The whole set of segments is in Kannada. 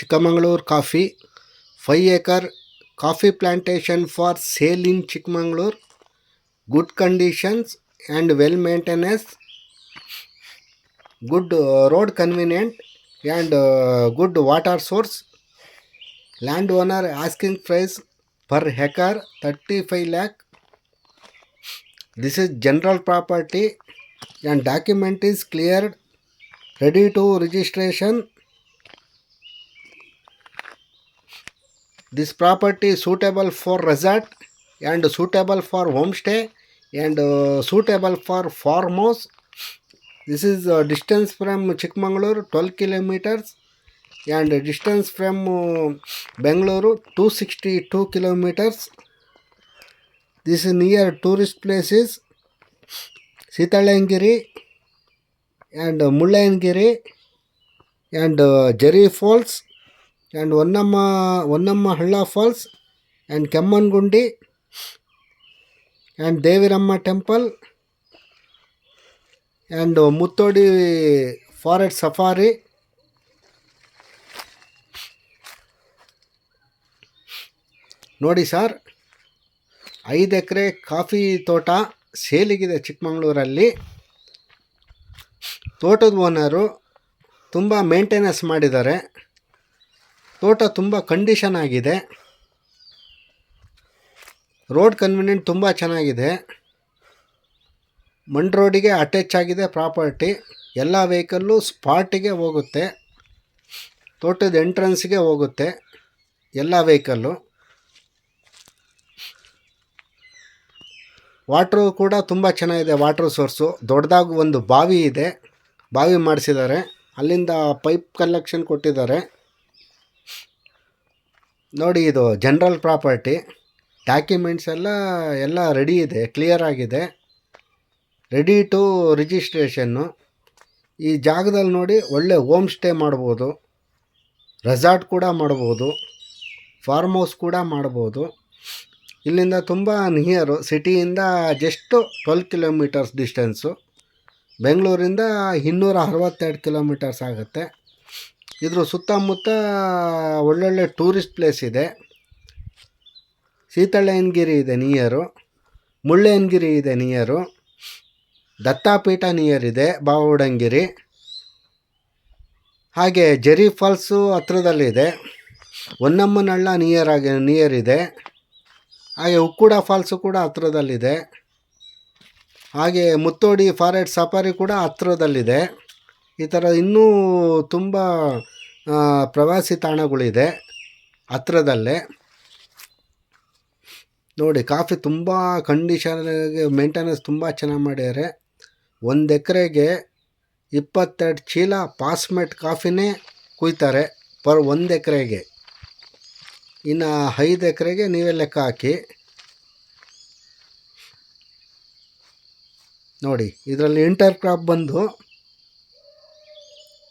Chikmagalur coffee, 5-acre coffee plantation for sale in Chikmagalur. Good conditions and well maintenance, good road convenient and good water source. Landowner asking price per acre 35 lakh. This is general property and document is cleared, ready to registration. This property is suitable for resort and suitable for homestay and suitable for farmhouse. This is distance from Chikmagalur 12 kilometers and distance from Bengaluru 262 kilometers. This is near tourist places Sitalayangiri and Mullayangiri and Jerry Falls and Onnamma Halla Falls and Kemmangundi and Deviramma Temple and Muttodi Forest Safari. ನೋಡಿ ಸರ್, 5 ಎಕರೆ ಕಾಫಿ ತೋಟ ಸೇಲಿಗಿದೆ ಚಿಕ್ಕಮಗಳೂರಲ್ಲಿ. ತೋಟದ ಓನರು ತುಂಬ ಮೇಂಟೆನೆನ್ಸ್ ಮಾಡಿದ್ದಾರೆ. ತೋಟ ತುಂಬ ಕಂಡೀಷನ್ ಆಗಿದೆ. ರೋಡ್ ಕನ್ವೀನಿಯಂಟ್ ತುಂಬ ಚೆನ್ನಾಗಿದೆ. ಮಣ್ ರೋಡಿಗೆ ಅಟ್ಯಾಚ್ ಆಗಿದೆ ಪ್ರಾಪರ್ಟಿ. ಎಲ್ಲ ವೆಹಿಕಲ್ಲು ಸ್ಪಾಟಿಗೆ ಹೋಗುತ್ತೆ. ತೋಟದ ಎಂಟ್ರೆನ್ಸ್ಗೆ ಹೋಗುತ್ತೆ ಎಲ್ಲ ವೆಹಿಕಲ್ಲು. ವಾಟ್ರು ಕೂಡ ತುಂಬ ಚೆನ್ನಾಗಿದೆ. ವಾಟ್ರ್ ಸೋರ್ಸು ದೊಡ್ಡದಾಗಿ ಒಂದು ಬಾವಿ ಇದೆ, ಬಾವಿ ಮಾಡಿಸಿದ್ದಾರೆ. ಅಲ್ಲಿಂದ ಪೈಪ್ ಕಲೆಕ್ಷನ್ ಕೊಟ್ಟಿದ್ದಾರೆ. ನೋಡಿ, ಇದು ಜನರಲ್ ಪ್ರಾಪರ್ಟಿ. ಡಾಕ್ಯುಮೆಂಟ್ಸ್ ಎಲ್ಲ ರೆಡಿ ಇದೆ, ಕ್ಲಿಯರ್ ಆಗಿದೆ, ರೆಡಿ ಟು ರಿಜಿಸ್ಟ್ರೇಷನ್ನು. ಈ ಜಾಗದಲ್ಲಿ ನೋಡಿ ಒಳ್ಳೆ ಹೋಮ್ ಸ್ಟೇ ಮಾಡ್ಬೋದು, ರೆಸಾರ್ಟ್ ಕೂಡ ಮಾಡ್ಬೋದು, ಫಾರ್ಮ್ ಹೌಸ್ ಕೂಡ ಮಾಡ್ಬೋದು. ಇಲ್ಲಿಂದ ತುಂಬ ನಿಯರು, ಸಿಟಿಯಿಂದ ಜಸ್ಟು 12 ಕಿಲೋಮೀಟರ್ಸ್ ಡಿಸ್ಟೆನ್ಸು. ಬೆಂಗಳೂರಿಂದ 262 ಕಿಲೋಮೀಟರ್ಸ್ ಆಗುತ್ತೆ. ಇದ್ರ ಸುತ್ತಮುತ್ತ ಒಳ್ಳೊಳ್ಳೆ ಟೂರಿಸ್ಟ್ ಪ್ಲೇಸ್ ಇದೆ. ಸೀತಾಳಯ್ಯನಗಿರಿ ಇದೆ ನಿಯರು, ಮುಳ್ಳಯ್ಯನಗಿರಿ ಇದೆ ನಿಯರು, ದತ್ತಾಪೀಠ ನಿಯರ್ ಇದೆ, ಬಾವುಡಂಗಿರಿ. ಹಾಗೆ ಜೆರಿ ಫಾಲ್ಸು ಹತ್ರದಲ್ಲಿದೆ. ಹೊನ್ನಮ್ಮನಹಳ್ಳ ನಿಯರ್ ಇದೆ. ಹಾಗೆ ಉಕ್ಕುಡ ಫಾಲ್ಸು ಕೂಡ ಹತ್ರದಲ್ಲಿದೆ. ಹಾಗೆ ಮುತ್ತೋಡಿ ಫಾರೆಸ್ಟ್ ಸಫಾರಿ ಕೂಡ ಹತ್ರದಲ್ಲಿದೆ. ಈ ಥರ ಇನ್ನೂ ತುಂಬ ಪ್ರವಾಸಿ ತಾಣಗಳಿದೆ ಹತ್ರದಲ್ಲೇ. ನೋಡಿ, ಕಾಫಿ ತುಂಬ ಕಂಡೀಷನ್ಗೆ ಮೇಂಟೆನೆನ್ಸ್ ತುಂಬ ಚೆನ್ನಾಗಿ ಮಾಡಿದ್ದಾರೆ. 1 ಎಕರೆಗೆ 22 ಚೀಲ ಪಾಸ್ಮೆಟ್ ಕಾಫಿನೇ ಕುಯ್ತಾರೆ ಪರ್ 1 ಎಕರೆಗೆ. ಇನ್ನು 5 ಎಕರೆಗೆ ನೀವೇ ಲೆಕ್ಕ ಹಾಕಿ. ನೋಡಿ, ಇದರಲ್ಲಿ ಇಂಟರ್ ಕ್ರಾಪ್ ಬಂದು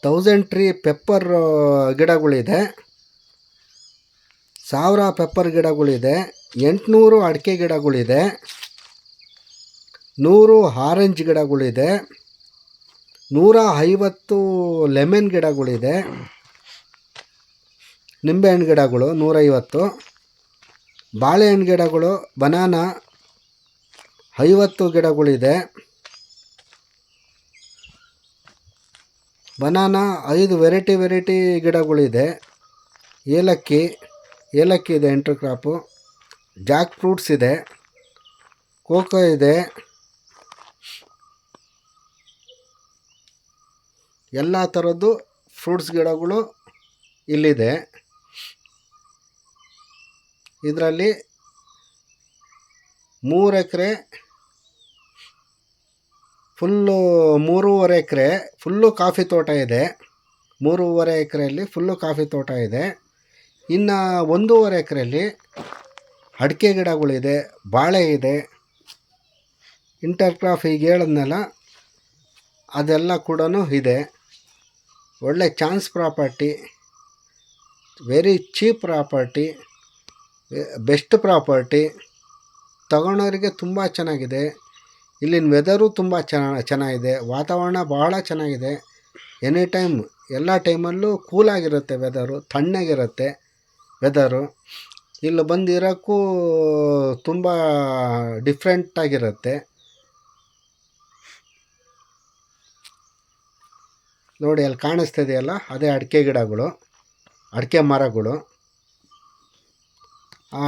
1000 ಟ್ರೀ ಪೆಪ್ಪರ್ ಗಿಡಗಳಿದೆ, 1000 ಪೆಪ್ಪರ್ ಗಿಡಗಳಿದೆ, 800 ಅಡಿಕೆ ಗಿಡಗಳಿದೆ, 100 ಆರೆಂಜ್ ಗಿಡಗಳಿದೆ, 150 ಲೆಮನ್ ಗಿಡಗಳಿದೆ, ನಿಂಬೆಹಣ್ಣು ಗಿಡಗಳು 150, ಬಾಳೆಹಣ್ಣು ಗಿಡಗಳು ಬನಾನಾ 50 ಗಿಡಗಳಿದೆ, ಬನಾನಾ 5 ವೆರೈಟಿ ಗಿಡಗಳಿದೆ, ಏಲಕ್ಕಿ ಇದೆ ಇಂಟರ್ ಕ್ರಾಪು, ಜಾಕ್ ಫ್ರೂಟ್ಸ್ ಇದೆ, ಕೋಕೋ ಇದೆ. ಎಲ್ಲ ಥರದ್ದು ಫ್ರೂಟ್ಸ್ ಗಿಡಗಳು ಇಲ್ಲಿದೆ. ಇದರಲ್ಲಿ 3 ಎಕರೆ ಫುಲ್ಲು, 3.5 ಎಕರೆ ಫುಲ್ಲು ಕಾಫಿ ತೋಟ ಇದೆ. 3.5 ಎಕರೆಯಲ್ಲಿ ಫುಲ್ಲು ಕಾಫಿ ತೋಟ ಇದೆ. ಇನ್ನು 1.5 ಎಕರೆಯಲ್ಲಿ ಅಡಿಕೆ ಗಿಡಗಳಿದೆ, ಬಾಳೆ ಇದೆ, ಇಂಟರ್ ಕ್ರಾಪ್ ಈಗ ಹೇಳಿದ್ನಲ್ಲ ಅದೆಲ್ಲ ಕೂಡ ಇದೆ. ಒಳ್ಳೆ chance property, very cheap property, best property. ತಗೊಳ್ಳೋರಿಗೆ ತುಂಬ ಚೆನ್ನಾಗಿದೆ. ಇಲ್ಲಿನ ವೆದರು ತುಂಬ ಚೆನ್ನಾಗಿದೆ, ವಾತಾವರಣ ಬಹಳ ಚೆನ್ನಾಗಿದೆ. ಎನಿ ಟೈಮ್ ಎಲ್ಲ ಟೈಮಲ್ಲೂ ಕೂಲಾಗಿರುತ್ತೆ ವೆದರು, ತಣ್ಣಗಿರುತ್ತೆ ವೆದರು. ಇಲ್ಲಿ ಬಂದಿರೋಕ್ಕೂ ತುಂಬ ಡಿಫ್ರೆಂಟಾಗಿರುತ್ತೆ. ನೋಡಿ ಅಲ್ಲಿ ಕಾಣಿಸ್ತಿದೆಯಲ್ಲ, ಅದೇ ಅಡಿಕೆ ಗಿಡಗಳು, ಅಡಿಕೆ ಮರಗಳು. ಆ